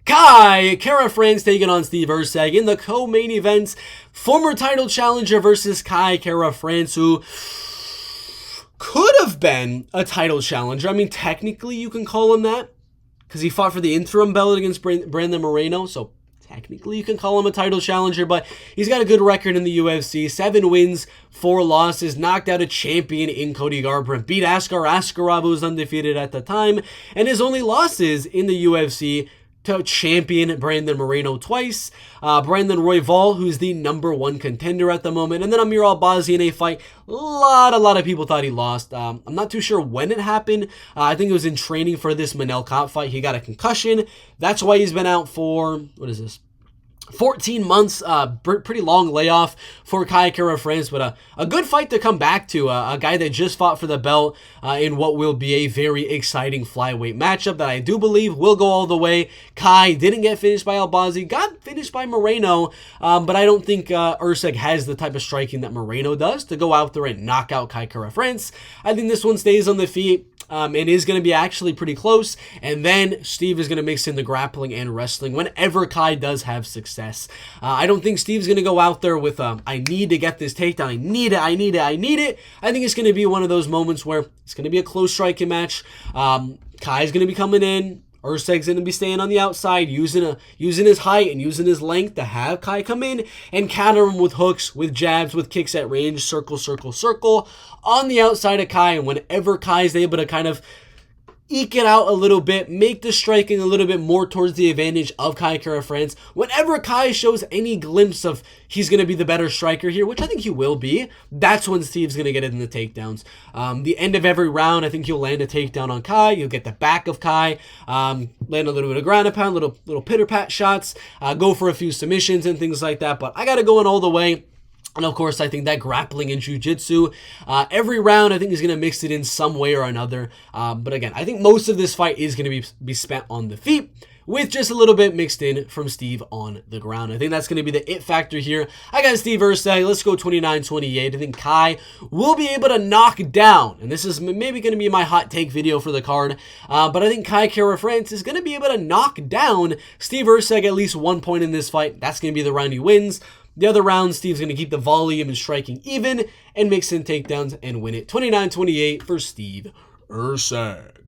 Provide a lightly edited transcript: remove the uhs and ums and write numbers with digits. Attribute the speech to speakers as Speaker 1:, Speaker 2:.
Speaker 1: Kara-France taking on Steve Erceg in the co-main event. Former title challenger versus Kara-France, who could have been a title challenger. I mean, technically you can call him that because he fought for the interim belt against Brandon Moreno, so technically you can call him a title challenger, but he's got a good record in the UFC. 7 wins, 4 losses, knocked out a champion in Cody Garbrandt, beat Askar Askarov, who was undefeated at the time, and his only losses in the UFC to champion Brandon Moreno twice, Brandon Royval, who's the #1 contender at the moment, and then Amir Albazi in a fight a lot of people thought he lost. I'm not too sure when it happened. I think it was in training for this Manel Kape fight. He got a concussion. That's why he's been out for, 14 months, pretty long layoff for Kara-France, but a good fight to come back to. A guy that just fought for the belt in what will be a very exciting flyweight matchup that I do believe will go all the way. Kai didn't get finished by Albazi, got finished by Moreno, but I don't think Erceg has the type of striking that Moreno does to go out there and knock out Kara-France. I think this one stays on the feet. It is going to be actually pretty close, and then Steve is going to mix in the grappling and wrestling whenever Kai does have success. I don't think Steve's going to go out there with, I need to get this takedown, I need it. I think it's going to be one of those moments where it's going to be a close striking match. Kai's going to be coming in. Erceg's going to be staying on the outside, using his height and using his length to have Kai come in and counter him with hooks, with jabs, with kicks at range, circle on the outside of Kai. And whenever Kai's able to kind of eke it out a little bit, make the striking a little bit more towards the advantage of Kara-France. Whenever Kai shows any glimpse of he's going to be the better striker here, which I think he will be, that's when Steve's going to get it in the takedowns. The end of every round, I think he'll land a takedown on Kai. You'll get the back of Kai, land a little bit of ground and pound, little pitter-pat shots, go for a few submissions and things like that. But I got to go in all the way. And of course, I think that grappling and jiu-jitsu, every round, I think he's going to mix it in some way or another. But again, I think most of this fight is going to be spent on the feet, with just a little bit mixed in from Steve on the ground. I think that's going to be the it factor here. I got Steve Erceg. Let's go 29-28. I think Kai will be able to knock down, and this is maybe going to be my hot take video for the card, but I think Kara-France is going to be able to knock down Steve Erceg at least 1 point in this fight. That's going to be the round he wins. The other round, Steve's going to keep the volume and striking even and mix in takedowns and win it 29-28 for Steve Erceg.